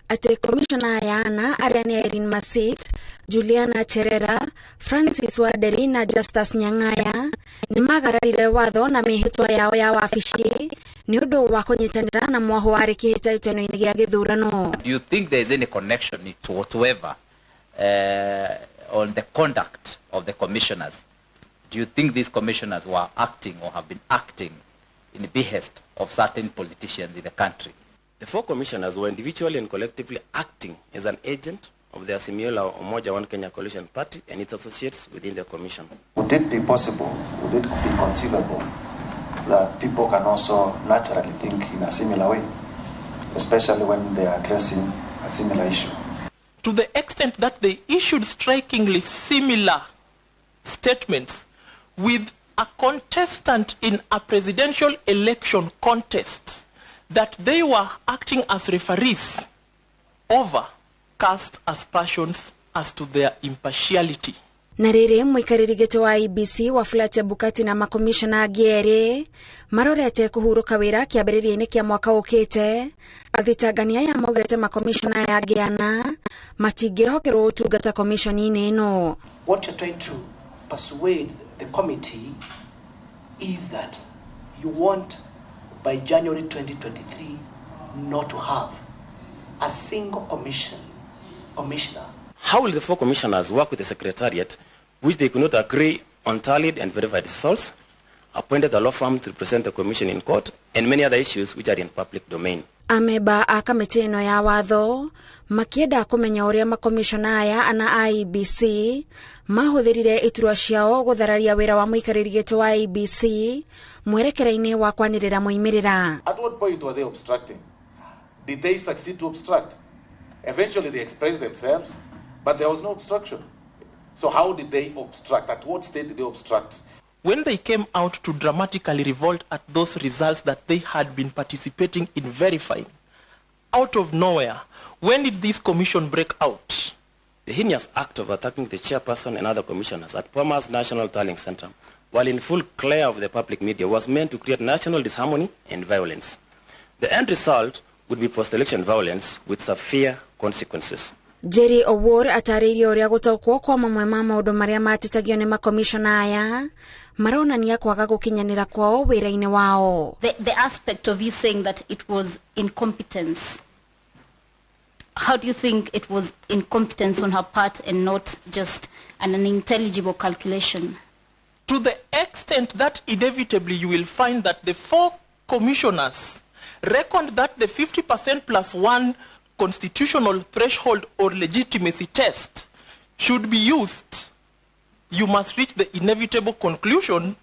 ate commissioner yana Ariane Irene Masit, Juliana Cherera, Francis Waderi na Justus Nyang'aya ni magararire watho na mihitwa yao ya wafici ni undu wa kunyitanira na mwaho wa kihitaitano-ini gia githurano. Do you think there is any connection whatsoever on the conduct of the commissioners? Do you think these commissioners were acting or have been acting in the behest of certain politicians in the country? The 4 commissioners were individually and collectively acting as an agent of the Azimio Umoja One Kenya Coalition Party and its associates within the commission. Would it be possible, would it be conceivable that people can also naturally think in a similar way, especially when they are addressing a similar issue? To the extent that they issued strikingly similar statements with a contestant in a presidential election contest, that they were acting as referees over cast aspersions as to their impartiality. Na riri mwikariri gete wa IBC Wafula Chebukati na makomishona agiere marorete kuhuruka wira kiambiriria-ini kia mwaka ukite athitangania ya maugete makomishona ya giana matingihokerwo utungata komishoni-ini ino. What you're trying to persuade the committee is that you want by January 2023 not to have a single commissioner. How will the 4 commissioners work with the secretariat, which they could not agree on tallied and verified results, appointed a law firm to represent the commission in court, and many other issues which are in public domain? Ameba a kamiti ino ya watho makienda kumenya uria makomishona aya ana IBC mahuthirire iturwa ciao guthararia wira wa muikariri gete wa IBC mwerekera-ini wa kwanirira muimirira. At what point were they obstructing? Did they succeed to obstruct? Eventually they expressed themselves, but there was no obstruction. So how did they obstruct? At what state did they obstruct? When they came out to dramatically revolt at those results that they had been participating in verifying, out of nowhere, when did this commission break out? The heinous act of attacking the chairperson and other commissioners at Boma's National Tallying Center, while in full glare of the public media, was meant to create national disharmony and violence. The end result would be post-election violence with severe consequences. Jerry Owuor ataririo uria gutaukwo kwa mamwe ma maundu maria matitagio ni makomishona aya maronania kwaga gukinyanira kwao wira-ini wao. The aspect of you saying that it was incompetence, how do you think it was incompetence on her part and not just an unintelligible calculation? To the extent that inevitably you will find that the 4 commissioners reckoned that the 50% plus 1 constitutional threshold or legitimacy test should be used, you must reach the inevitable conclusion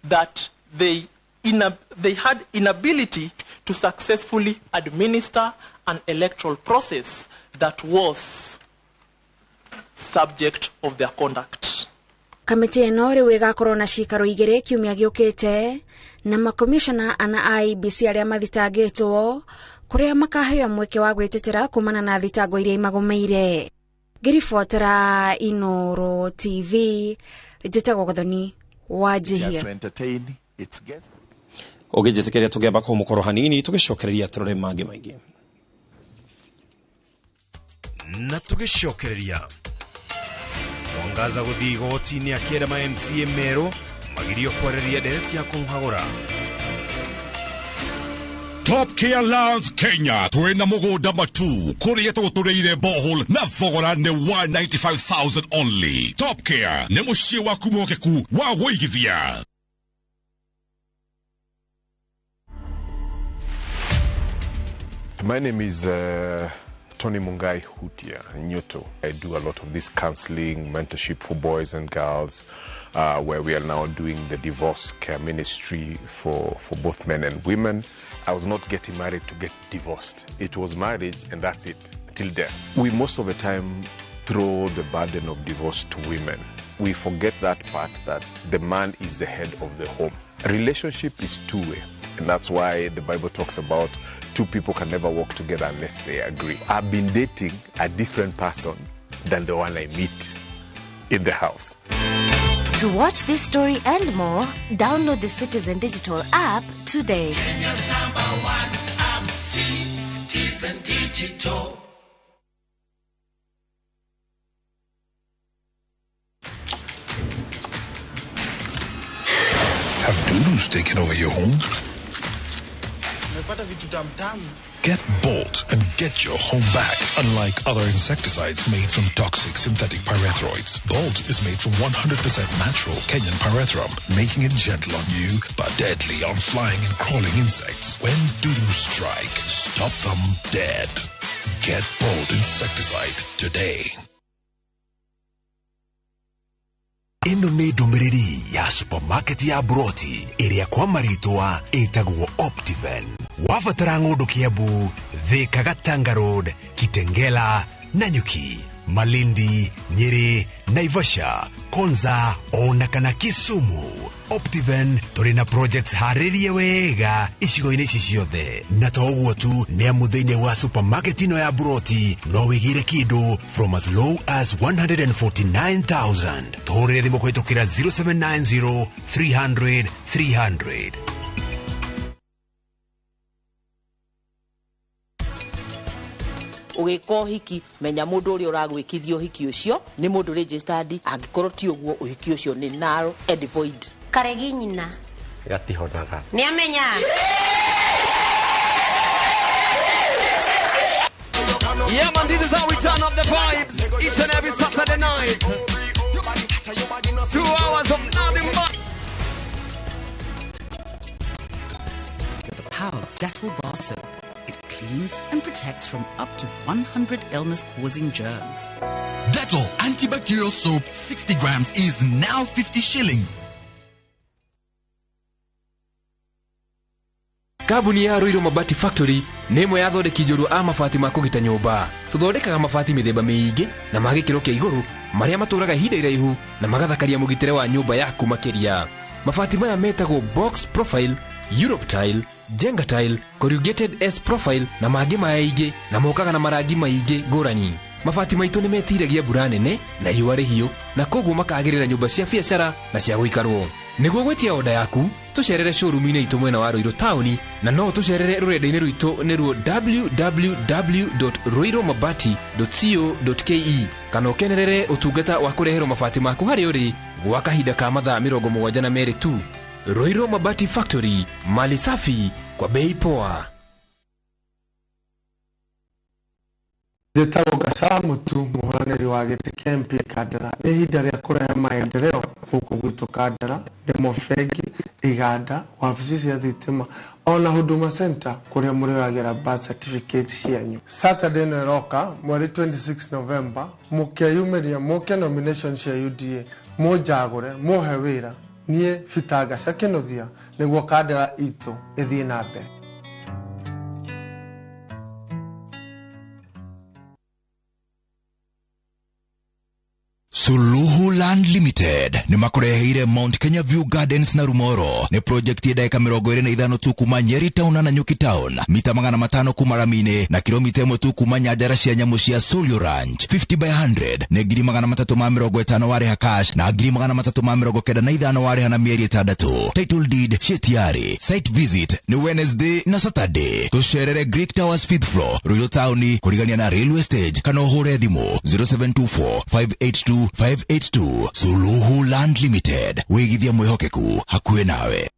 that they had inability to successfully administer an electoral process that was subject of their conduct. Kamiti ino riu igakorwo na cikaro igiri kiumia giukite na makomishona ana IBC aria mathitangitwo kuria makaheo mweke wa gwitetera kumana na thitango iria imagumeire. Ngiribotera Inoro TV njitagwo Gathoni wa Jihia. Ugijetekeria tugeba ko mukoro hanini tugicokereria turore mange maingi na tugicokereria wangaza guthi goti-ini akienda ma MCA Meru magirio kwareria dereti ya kumuhagura. Top Care Lands Kenya twena mugunda matu kuria tutureire bohol na thogora ni 195,000 only. Top Care ni mucie waku mwokeku wa guigithia. My name is Tony Mungai Hutia Nyoto. I do a lot of this counseling, mentorship for boys and girls, where we are now doing the divorce care ministry for both men and women. I was not getting married to get divorced. It was marriage and that's it, till death. We most of the time throw the burden of divorce to women. We forget that part that the man is the head of the home. A relationship is two-way, and that's why the Bible talks about two people can never work together unless they agree. I've been dating a different person than the one I meet in the house. To watch this story and more, download the Citizen Digital app today. Kenya's #1 app, Citizen Digital. Dudu's taking over your home. Get Bolt and get your home back. Unlike other insecticides made from toxic synthetic pyrethroids, Bolt is made from 100% natural Kenyan pyrethrum, making it gentle on you but deadly on flying and crawling insects. When Dudu strike, stop them dead. Get Bolt insecticide today. Ino ni domereri ya supermarket ya Broti iria kwa maritwa itagwo Optiven. Wafatara ng'ondu Kiambu, Thika Gatanga Road, Kitengela, Nanyuki, Malindi, Nyeri, Naivasha, Konza, ona kana Kisumu. Optiven turi na projects haririe wega icigo-ini ici ciothe. Na to uguo tu ni amuthini wa supermarket ino ya Broti no wigire kindu from as low as 149,000. Torire thimo kwitukira 0790 300 300. Ugiko hiki menya mundu uri uragwikithio hiki ucio ni mundu registered angikorwo ti uguo uhiki ucio ni null and void. Karegi nyina gatihonaga ni amenya. Yeah man, this is how we turn up the vibes each and every Saturday night. 2 hours of nothing but With the power of Dettol bar soap, it cleans and protects from up to 100 illness-causing germs. Dettol antibacterial soap 60 grams is now 50 shillings. Kabuni ya Ruiru Mabati Factory nemo yathondeki njorua a mabati ma kugita nyumba. Tuthondekaga mabati mithemba miingi na magikiro kia iguru maria maturaga ihinda iraihu na magathakaria mugitire wa nyumba yaku makiria. Mabati maya metagwo box profile, Europe tile, Jenga tile, corrugated S profile na mangi maingĩ na mokaga na marangi maingĩ ngũrani. Mabati maitũ nĩ metiragia mbura nene na riũa rĩhiũ na koguo makagĩrĩra nyũmba cia biacara na cia gũikarwo. Nĩguo gwetia oda yaku tucerere showroom-inĩ itũ mwena wa Ruiru town na no tucerere rũrenda-inĩ rwitũ nĩruo www.ruiromabati.co.ke kana ũkenerere ũtungata wa kũreherwo mabati maku harĩ ũrĩ gwa kahinda ka mathaa 72 tu. Ruiru Mabati Factory, mali safi kwa bei poa. Zetaro Gasamutu muhaneri wa gĩtĩ kempi Kandara ihinda rĩa kũrehe maendeleo gũkũ gwitũ Kandara ndemo bengi iganda wabici cia thitima ona Huduma Center kũrĩa mũrĩagĩra birth certificate cianyu. Saturday no roka mweri 26 November mũkeyumĩria mũke nomination cia UDA mũnjagũre mũhe wĩra niĩ Fitanga Sakinothia nĩguo Kandara itũ ĩthiĩ na mbere. Suluhu Land Limited ni makureheire Mount Kenya View Gardens na Rumoro. Ni project ya dakika 25 tu kuma Nyeri Town na Nanyuki Town, mita 500 kuma Ramine na kilomita 1 tu kuma Nyajara cia nyamu cia Solio Ranch. 50 by 100 ne ngiri 350 wari hakash na ngiri 395 wari hana mieri 3. Title deed shetiari. Site visit ni Wednesday na Saturday. Tusherere Greek Towers 5th floor, Ruiru Town, kurigania na railway stage. Kano hore thimo 0724 582 582. Suluhu Land Limited, wigithia mwihokeku hakuhe nawe.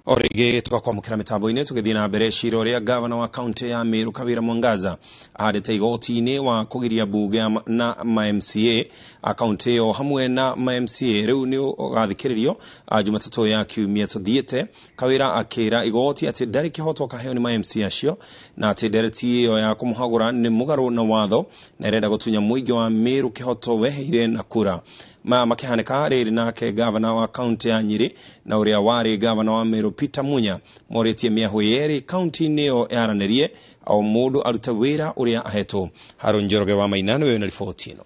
Orege tukakwamukira mitambo-inĩ tũgĩthiĩ na mbere cira ũrĩa gavana wa kaunti ya Meru Kawira Mwangaza ahandĩte igoti-inĩ wa kũgiria mbunge na ma-MCA akaunti ĩyo hamwe na ma-MCA rĩu nĩ ũgathikĩrĩrio Jumatatũ ya kiumia tũthiĩte. Kawira akĩra igoti atĩ ndarĩ kĩhoto kaheo nĩ ma-MCA acio na atĩ ndereti ĩyo ya kũmũhagũra nĩ mũgarũ na watho na ĩrenda gũtunya mũingĩ wa Meru kĩhoto weheire na kura. Makihanĩka rĩrĩ nake gavana wa kaunti ya Nyeri na ũrĩa warĩ gavana wa Meru Peter Munya morĩtie mĩahũ yerĩ kaunti-inĩ ĩyo yaranĩrie o mũndũ arute wĩra ũrĩa ahetwo. Harun Njoroge wa Maina nĩwe na riboti ĩno.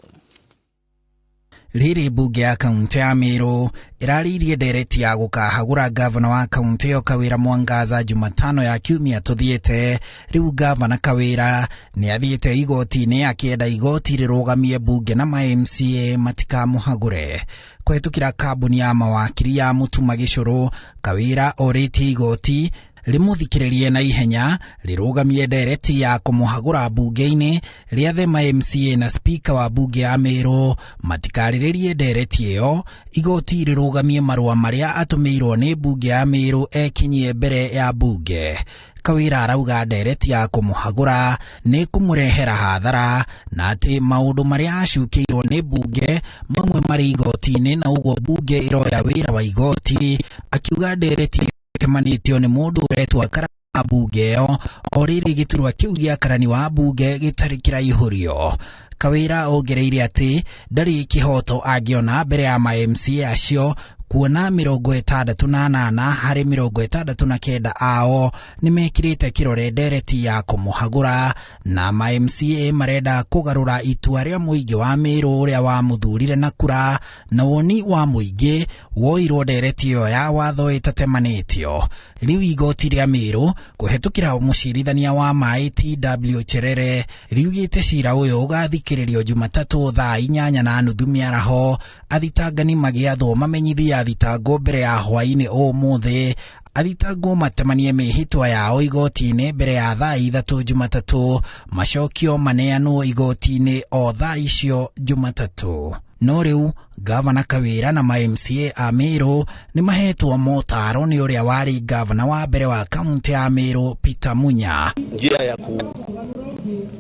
Riri bunge ya kaunti ya Meru iraririe ndereti ya gũkahagũra gavana wa kaunti ĩyo Kawira Mwangaza Jumatano ya kiumia tũthiĩte. Rĩu gavana Kawira nĩ athiĩte igoti-inĩ akĩenda igoti rĩrũgamie bunge na ma-MCA matikamũhagũre. Kũhetũkĩra kambuni ya mawakiri ya Mutuma Gĩcũrũ, Kawira orĩtie igoti rimuthikiririe na ihenya rirugamie ndereti ya kumuhagura bunge-ini riathe MCA na speaker wa bunge ya Meru matikariririe ndereti iyo igoti rirugamie marua maria atumirwo ni bunge ya Meru ekinyie mbere ya bunge. Kawira arauga ndereti ya kumuhagura ni kumurehera hathara na ati maundu maria acukiirwo ni bunge mamwe mari igoti-ini na uguo bunge iroya wira wa igoti. Akiuga ndereti temanitio ni mundu uretwa karani bunge yo oriri giturwa kiu gia karani wa bunge gitari kiraihurio. Kawira ongereire ati ndari kihoto agiona mbere ya MCA acio kuona 68 hari 69 ao nimekirite kirore ndereti ya kumuhagura na MCA marenda kugarura itua ria muingi wa Meru uria wa muthurire na kura na woni wa muingi woirwo ndereti iyo ya watho itatemanitio. Riu igoti ria Meru kuhetukira mucirithania wa mai TW Cherere riugite cira uyu ugathikiririo Jumatatu thaa 8:30 miaraho. Athitangani magiathwo mamenyithia thitango mbere ya hwaini umuthi. Athitangwo matemanie mihitwa yao igoti-ini mbere ya thaa 3 Jumatatu. Macokio maneanwo igoti-ini o thaa icio Jumatatu. No riu gavana Kawira na MCA a Meru ni mahetwo motaro ni uria wari gavana wa mbere wa kaunti ya Meru Peter Munya. Njia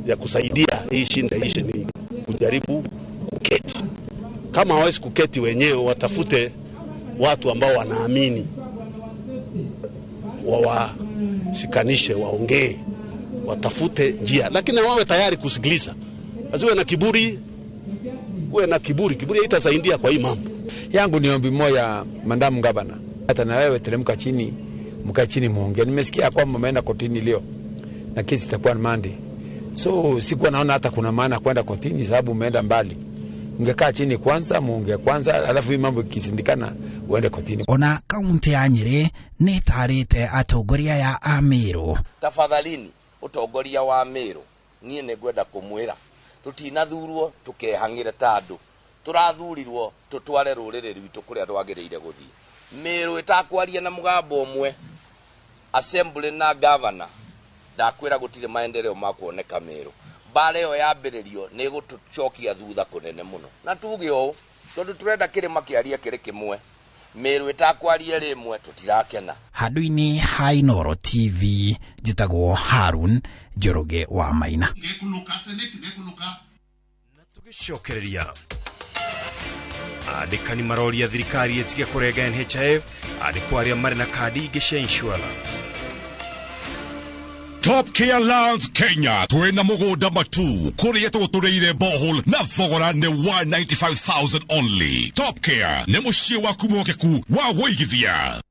ya kusaidia hii shinda ishi ni kujaribu kuketi. Kama hawezi kuketi wenyewe, watafute watu ambao wanaamini, wawashikanishe, waongee, watafute njia, lakini wawe tayari kusikiliza. Asiwe na kiburi, uwe na kiburi. Kiburi haitasaidia kwa hii mambo. Yangu ni ombi moja, mandamu gavana, hata na wewe teremka chini, mkae chini muongee. Nimesikia kwamba mmeenda kotini leo na kesi itakuwa Monday. So sikuwa naona hata kuna maana kwenda kotini sababu umeenda mbali. Ungekaa chini kwanza, muongee kwanza, alafu hii mambo ikisindikana uende kotini. Ona kaunti ya Nyeri ni tarite atongoria ya Meru. Tafadhalini utongoria wa Meru nie negwenda kumwira tutinathurwo tukehangire tandu turathurirwo tutware rurire rwitu kuria rwagiriire guthii. Meru itakwaria na mugambo umwe. Assembly na governor ndakwira gutire maendeleo makuoneka Meru. Bare yo yambiririo ni gutucokia thutha kunene muno. Na tuge o tondu turenda kirima kiaria kiri kimwe. Meru itakwaria rimwe tutirakena. Handu-ini ha Inooro TV njitagwo Harun Njoroge wa Maina. Na tugicokereria andikani maroria thirikari etige kurega NHIF andikwaria mari na kadi igisha insurance. Top Care Lounge Kenya twena mugoda matu kuria tutureire bohol na thogora ne 195,000 only. Top Care ne mushie waku mokeku wa woigithia.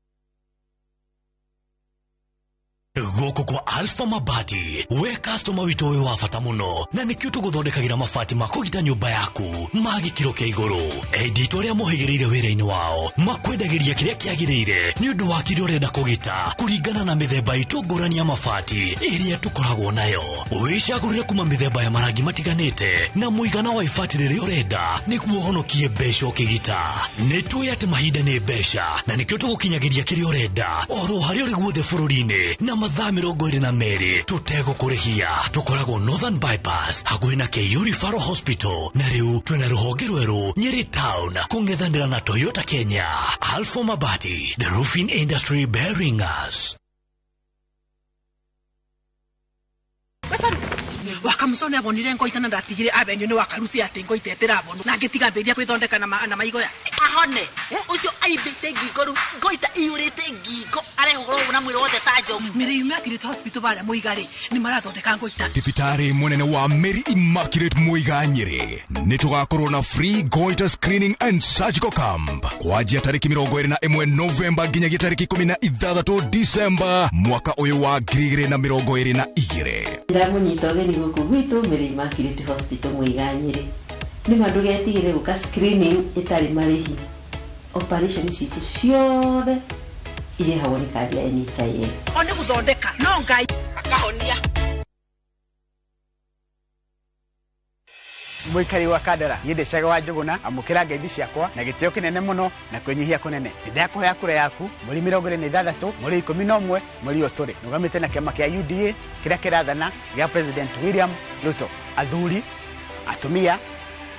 Goko kwa Alpha Mabati we customer wito we wafata muno na nikio tuguthondekagira mabati makugita nyumba yaku magikiro kia iguru. Editor ya muhigirire wira-ini wao makwendagiria kiria kiagirire ni undu wa kiria urenda kugita kuringana na mithemba itu ngurani ya mabati iria tukoragwo nayo. Wicagurire kuma mithemba ya marangi matiganite na muigana wa ibati riria urenda niguo honokie mbeca ukigita. Nituye ati mahinda ni mbeca na nikio tugukinyagiria kiria urenda oro haria uri guothe bururi-ini na mathaa 22 tutego kurihia. Tukoragwo Northern Bypass hakuhi na KU Referral Hospital na riu twina ruhonge rweru Nyeri Town kungethanira na Toyota Kenya. Alpha Mabati, the roofing industry bearing us. Wakamsone abonire ngoita na ndatigire abenyo ni wakarusi ati ngoita eterabonu na ngitiga mberia kwithondeka na maigoya ahone ucio aibite ngingoru ngoita iurite ngingo arehoro na mwiri wothe tajo Mary Immaculate Hospital bale muigari ni marathondeka ngoita. Thibitari munene wa Mary Immaculate Muiga Nyeri nitugakorwo na free goiter screening and surgical camp kwajia tariki 21 November nginyagia tariki 16 December mwaka uyu wa 2022. Ndamunyitogeni guku gwitu Mary Immaculate Hospital Muiga Nyeri ni mandugetigire guka screening itari marihi. Operation citu ciothe ile hawoni kadi ya NHIF. One guthondeka no ngai akahonia. muikari wa Kandara yende Cega wa Njuguna amukira ngeithi ciakwa na gitio kinene muno na kwenyihia kunene ndakuhoya kura yaku muri 26 muri 11 muri otore nugamite na kiama kia UDA kira kirathana ya President William Ruto athuri atumia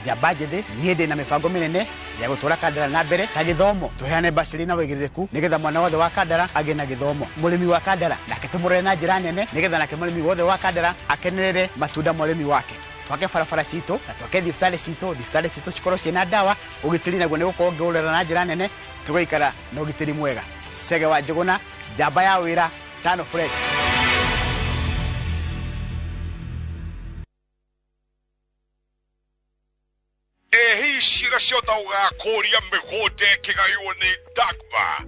jabajede niende na mifango minene ya gutura Kandara na mbere ta githomo tuheane baciri na wigiriku nigetha mwana wothe wa Kandara age na githomo murimi wa Kandara nake tumurere na njira nene nigetha nake murimi wothe wa Kandara akenerere matunda murimi wake twake barabara cito na twake thibitarĩ cito cikorwo ciĩna ndawa ũgitĩri naguo nĩ gũkorwo ngĩgũrĩra na njĩra nene tũgaikara na ũgitĩri mwega Cege wa Njuguna njamba ya wĩra tano fresh Ehishira ciothe ũgakũria mĩgũnda ĩkĩgaywo nĩ Dagmar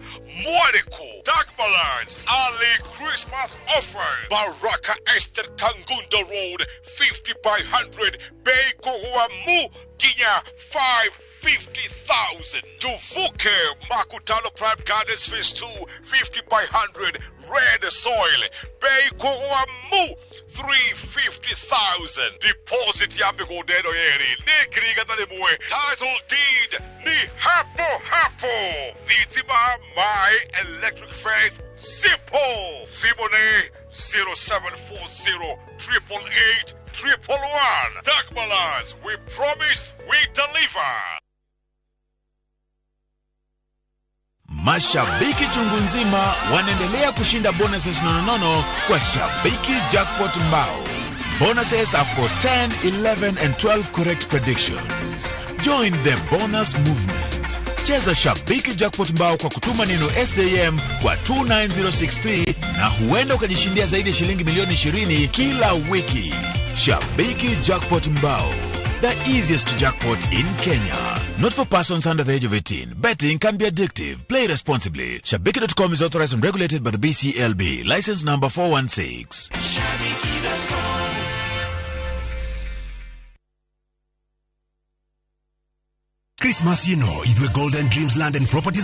Mwareku Dagmar's early Christmas offers Baraka Estate Kangundo Road 50 by 100 bei kũgũa mu nginya 550,000 Tuvuke Makutano Prime Gardens Phase 2 50 by 100 red soil bei kũgũa mu 350,000 deposit ya mĩgũnda ĩno yerĩ nĩ ngiri igana rĩmwe title deed ni hapo thitima my electric fence simple Simone 0740 888 111 Dagmar's we promise we deliver. Mashabiki chungu nzima wanaendelea kushinda bonuses nonono kwa Shabiki Jackpot Mbao. Bonuses are for 10, 11 and 12 correct predictions. Join the bonus movement. Cheza Shabiki Jackpot Mbao kwa kutuma neno SJM kwa 29063 na huenda ukajishindia zaidi ya shilingi milioni 20 kila wiki. Shabiki Jackpot Mbao, the easiest jackpot in Kenya. Not for persons under the age of 18. Betting can be addictive. Play responsibly. Shabiki.com is authorized and regulated by the BCLB. License number 416. Shabiki.com. Christmas, you know, if we're Golden Dreams Land and Properties